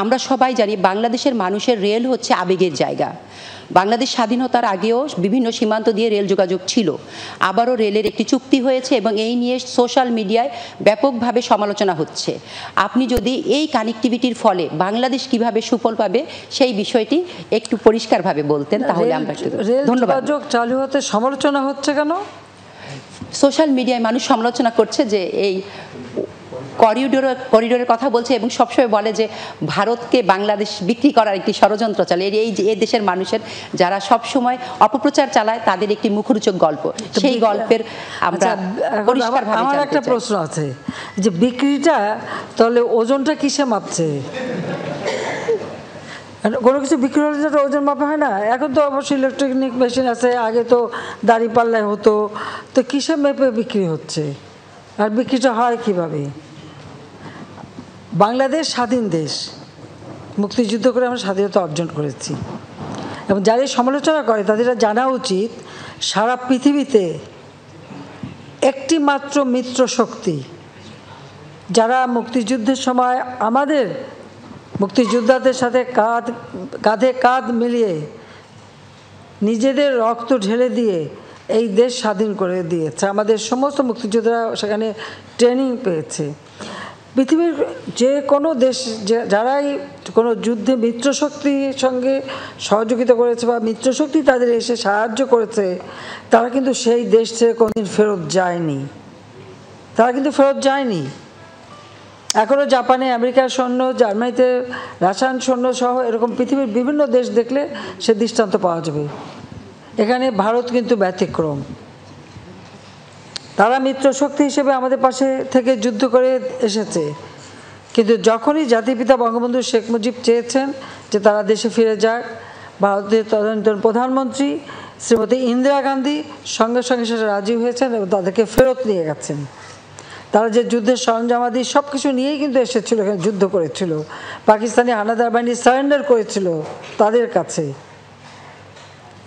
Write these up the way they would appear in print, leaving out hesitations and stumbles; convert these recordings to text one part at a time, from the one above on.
আমরা সবাই জানি বাংলাদেশের মানুষের রেল হচ্ছে আবেগের জায়গা। বাংলাদেশ স্বাধীনতার আগেও বিভিন্ন সীমান্ত দিয়ে রেল যোগাযোগ ছিল, আবারও রেলের একটি চুক্তি হয়েছে এবং এই নিয়ে সোশ্যাল মিডিয়ায় ব্যাপকভাবে সমালোচনা হচ্ছে। আপনি যদি এই কানেক্টিভিটির ফলে বাংলাদেশ কিভাবে সুফল পাবে সেই বিষয়টি একটু পরিষ্কারভাবে বলতেন তাহলে আমরা। ধন্যবাদ। চালু হতে সমালোচনা হচ্ছে কেন? সোশ্যাল মিডিয়ায় মানুষ সমালোচনা করছে যে এই করিডোরের কথা বলছে এবং সবসময় বলে যে ভারতকে বাংলাদেশ বিক্রি করার একটি ষড়যন্ত্র চলে। এই দেশের মানুষের যারা সবসময় অপপ্রচার চালায় তাদের একটি মুখরোচক গল্প, সেই গল্পের আমরা পরিষ্কারভাবে। আমার একটা প্রশ্ন আছে যে বিক্রিটা তাহলে ওজনটা কিসে মাপছে? কোনো কিছু বিক্রি হলে যেটা ওজন মাপা হয় না। এখন তো অবশ্যই ইলেকট্রনিক মেশিন আছে, আগে তো দাড়ি পাল্লায় হতো, তো কিসে মেপে বিক্রি হচ্ছে আর বিক্রিটা হয় কিভাবে? বাংলাদেশ স্বাধীন দেশ, মুক্তিযুদ্ধ করে আমরা স্বাধীনতা অর্জন করেছি এবং যারা সমালোচনা করে তাদের জানা উচিত সারা পৃথিবীতে একটি মাত্র মিত্র শক্তি যারা মুক্তিযুদ্ধের সময় আমাদের মুক্তিযোদ্ধাদের সাথে কাঁধে কাঁধ মিলিয়ে নিজেদের রক্ত ঢেলে দিয়ে এই দেশ স্বাধীন করে দিয়েছে। আমাদের সমস্ত মুক্তিযোদ্ধারা সেখানে ট্রেনিং পেয়েছে। পৃথিবীর যে কোনো দেশ যারাই কোনো যুদ্ধে মিত্রশক্তির সঙ্গে সহযোগিতা করেছে বা মিত্রশক্তি তাদের এসে সাহায্য করেছে, তারা কিন্তু সেই দেশ থেকে কোনোদিন ফেরত যায়নি। এখনও জাপানে আমেরিকার সৈন্য, জার্মানিতে রাশিয়ান সৈন্য সহ এরকম পৃথিবীর বিভিন্ন দেশ দেখলে সে দৃষ্টান্ত পাওয়া যাবে। এখানে ভারত কিন্তু ব্যতিক্রম। তারা মিত্রশক্তি হিসেবে আমাদের পাশে থেকে যুদ্ধ করে এসেছে, কিন্তু যখনই জাতিপিতা বঙ্গবন্ধু শেখ মুজিব চেয়েছেন যে তারা দেশে ফিরে যাক, ভারতের তদানীন্তন প্রধানমন্ত্রী শ্রীমতী ইন্দিরা গান্ধী সঙ্গে সঙ্গে সেটা রাজি হয়েছেন এবং তাদেরকে ফেরত নিয়ে গেছেন। তারা যে যুদ্ধের সরঞ্জামাদি সব কিছু নিয়েই কিন্তু এসেছিল, এখানে যুদ্ধ করেছিল। পাকিস্তানি হানাদার বাহিনী সারেন্ডার করেছিল তাদের কাছে,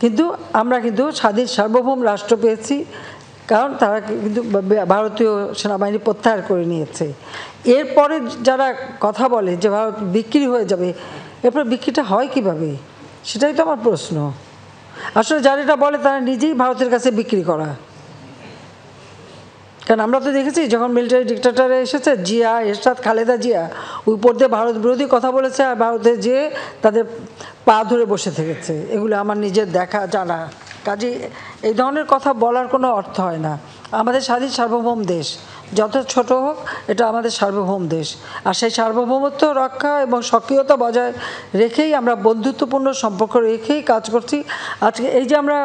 কিন্তু আমরা কিন্তু স্বাধীন সার্বভৌম রাষ্ট্র পেয়েছি, কারণ তারা কিন্তু ভারতীয় সেনাবাহিনী প্রত্যাহার করে নিয়েছে। এরপরে যারা কথা বলে যে ভারত বিক্রি হয়ে যাবে, এরপরে বিক্রিটা হয় কিভাবে, সেটাই তো আমার প্রশ্ন। আসলে যারা এটা বলে তারা নিজেই ভারতের কাছে বিক্রি করা। কারণ আমরা তো দেখেছি যখন মিলিটারি ডিক্টেটর এসেছে, জিয়া, এরশাদ, খালেদা জিয়া উপর দিয়ে ভারত বিরোধী কথা বলেছে আর ভারতে যেয়ে তাদের পা ধরে বসে থেকেছে। এগুলো আমার নিজের দেখা জানা। কাজে এই ধরনের কথা বলার কোনো অর্থ হয় না। আমাদের স্বাধীন সার্বভৌম দেশ, যত ছোট হোক, এটা আমাদের সার্বভৌম দেশ। আর সেই সার্বভৌমত্ব রক্ষা এবং সক্রিয়তা বজায় রেখেই আমরা বন্ধুত্বপূর্ণ সম্পর্ক রেখেই কাজ করছি। আজকে এই যে আমরা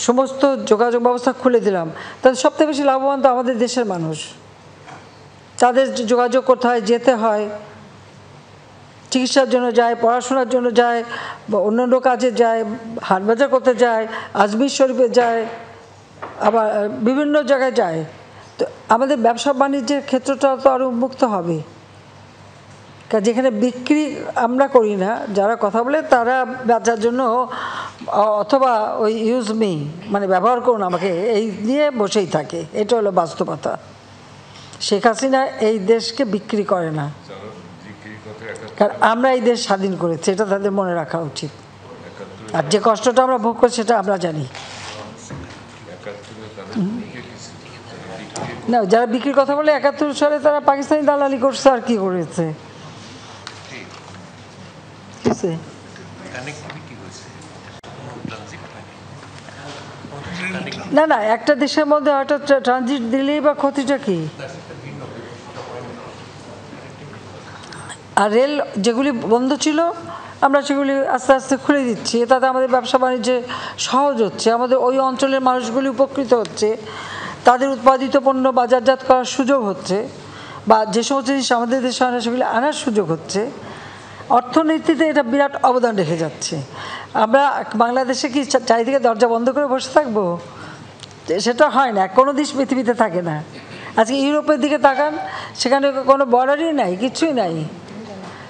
সমস্ত যোগাযোগ ব্যবস্থা খুলে দিলাম, তাদের সবথেকে বেশি লাভবান তো আমাদের দেশের মানুষ। তাদের যোগাযোগ করতে হয়, যেতে হয়, চিকিৎসার জন্য যায়, পড়াশোনার জন্য যায়, বা অন্যান্য কাজে যায়, হাটবাজার করতে যায়, আজমির শরীফে যায়, আবার বিভিন্ন জায়গায় যায়। তো আমাদের ব্যবসা বাণিজ্যের ক্ষেত্রটা তো আরও উন্মুক্ত হবে। যেখানে বিক্রি আমরা করি না, যারা কথা বলে তারা বেচার জন্য অথবা ওই ইউজ মি, মানে ব্যবহার করুন আমাকে, এই নিয়ে বসেই থাকে। এটা হলো বাস্তবতা। শেখ হাসিনা এই দেশকে বিক্রি করে না, কারণ আমরা এই দেশ স্বাধীন করেছি, এটা তাদের মনে রাখা উচিত। আর যে কষ্টটা আমরা ভোগ করছি সেটা আমরা জানি না। যারা বিক্রির কথা বলে ৭১ সালে তারা পাকিস্তানি দালালি করছে, আর কি করেছে? না না, একটা দেশের মধ্যে হয়তো ট্রানজিট দিলেই বা ক্ষতিটা কি? আর রেল যেগুলি বন্ধ ছিল আমরা সেগুলি আস্তে আস্তে খুলে দিচ্ছি, তাতে আমাদের ব্যবসা বাণিজ্যে সহজ হচ্ছে, আমাদের ওই অঞ্চলের মানুষগুলি উপকৃত হচ্ছে, তাদের উৎপাদিত পণ্য বাজারজাত করার সুযোগ হচ্ছে, বা যে সমস্ত জিনিস আমাদের দেশে আনা সেগুলি আনার সুযোগ হচ্ছে। অর্থনীতিতে এটা বিরাট অবদান রেখে যাচ্ছে। আমরা বাংলাদেশে কি চারিদিকে দরজা বন্ধ করে বসে থাকবো? সেটা হয় না, কোনো দেশ পৃথিবীতে থাকে না। আজকে ইউরোপের দিকে তাকান, সেখানে কোনো বর্ডারই নাই, কিছুই নাই।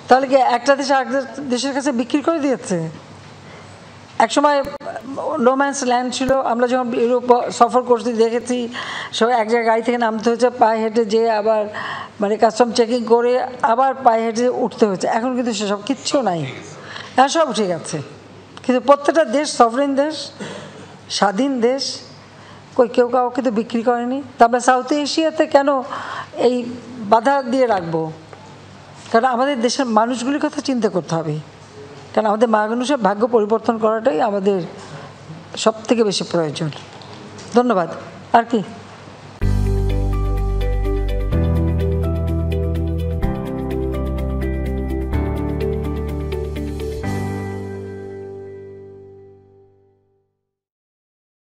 তাহলে কি একটা দেশ আরেক দেশের কাছে বিক্রি করে দিয়েছে? একসময় রোম্যান্স ল্যান্ড ছিল। আমরা যখন ইউরোপ সফর করছি দেখেছি সব এক জায়গায় গাড়ি থেকে নামতে হয়েছে, পায়ে হেঁটে যেয়ে আবার মানে কাস্টম চেকিং করে আবার পায়ে হেঁটে উঠতে হয়েছে। এখন কিন্তু সেসব কিচ্ছু নাই, হ্যাঁ সব ঠিক আছে। কিন্তু প্রত্যেকটা দেশ সভরেন দেশ, স্বাধীন দেশ, কেউ কাউকে তো বিক্রি করেনি। তারপরে সাউথ এশিয়াতে কেন এই বাধা দিয়ে রাখবো? কারণ আমাদের দেশের মানুষগুলির কথা চিন্তা করতে হবে, কারণ আমাদের মানুষের ভাগ্য পরিবর্তন করাটাই আমাদের সব থেকে বেশি প্রয়োজন। ধন্যবাদ। আর কি?